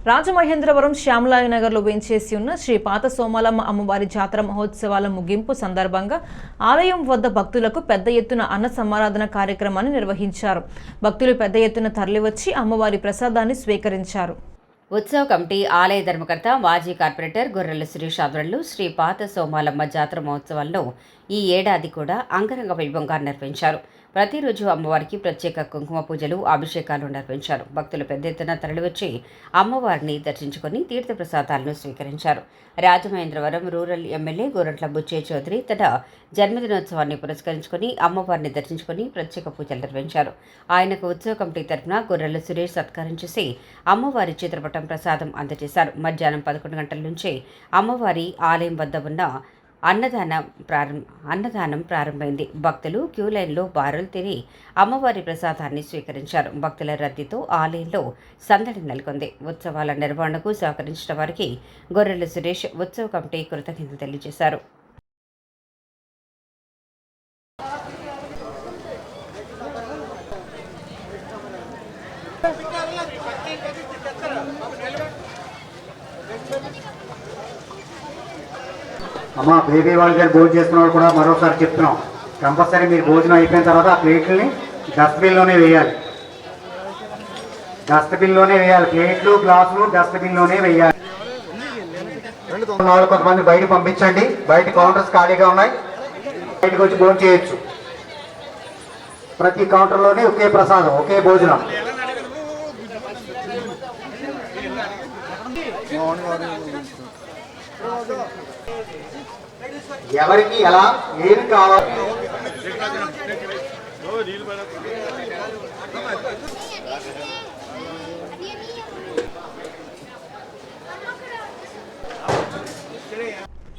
రాజమహేంద్రవరం శ్యామలానగర్లో వేంచేసి ఉన్న శ్రీ పాత సోమాలమ్మ అమ్మవారి జాతర మహోత్సవాల ముగింపు సందర్భంగా ఆలయం వద్ద భక్తులకు పెద్ద ఎత్తున అన్న సమారాధన కార్యక్రమాన్ని నిర్వహించారు. భక్తులు పెద్ద ఎత్తున తరలివచ్చి అమ్మవారి ప్రసాదాన్ని స్వీకరించారు. ఉత్సవ కమిటీ ఆలయ ధర్మకర్త మాజీ కార్పొరేటర్ గొర్రెల సురేష్ ఆధ్వర్యంలో శ్రీ పాత సోమాలమ్మ జాతర మహోత్సవాల్లో ఈ ఏడాది కూడా అంగరంగ వైభవంగా నిర్వహించారు. ప్రతిరోజు అమ్మవారికి ప్రత్యేక కుంకుమ పూజలు, అభిషేకాలు నిర్వహించారు. భక్తులు పెద్ద ఎత్తున తరలివచ్చి అమ్మవారిని దర్శించుకుని తీర్థప్రసాదాలను స్వీకరించారు. రాజమహేంద్రవరం రూరల్ ఎమ్మెల్యే గోరంట్ల బుచ్చయ్య చౌదరి తన జన్మదినోత్సవాన్ని పురస్కరించుకుని అమ్మవారిని దర్శించుకుని ప్రత్యేక పూజలు నిర్వహించారు. ఆయనకు ఉత్సవ కమిటీ తరఫున గొర్రెల సురేష్ సత్కారం చేసి అమ్మవారి చిత్రపటం ప్రసాదం అందజేశారు. మధ్యాహ్నం 11 గంటల నుంచే అమ్మవారి ఆలయం వద్ద ఉన్న అన్నదానం ప్రారంభమైంది. భక్తులు క్యూ లైన్లో బారులు తిని అమ్మవారి ప్రసాదాన్ని స్వీకరించారు. భక్తుల రద్దీతో ఆలయంలో సందడి నెలకొంది. ఉత్సవాల నిర్వహణకు సహకరించిన వారికి గొర్రెల సురేష్ ఉత్సవ కమిటీ కృతజ్ఞతలు తెలియజేశారు. అమ్మ బేబీ వాళ్ళ దగ్గర భోజనం చేస్తున్న వాళ్ళు కూడా మరోసారి చెప్తున్నాం, కంపల్సరీ మీరు భోజనం అయిపోయిన తర్వాత ఆ ప్లేట్లని డస్ట్బిన్లోనే వేయాలి. ప్లేట్లు, గ్లాసులు డస్ట్బిన్లోనే వేయాలి. కొంతమంది బయట పంపించండి. బయట కౌంటర్స్ ఖాళీగా ఉన్నాయి, బయటకు వచ్చి భోజనం చేయొచ్చు. ప్రతి కౌంటర్లోనే ఒకే ప్రసాదం, ఒకే భోజనం. ఎవరికి ఎలా ఏది కావాలి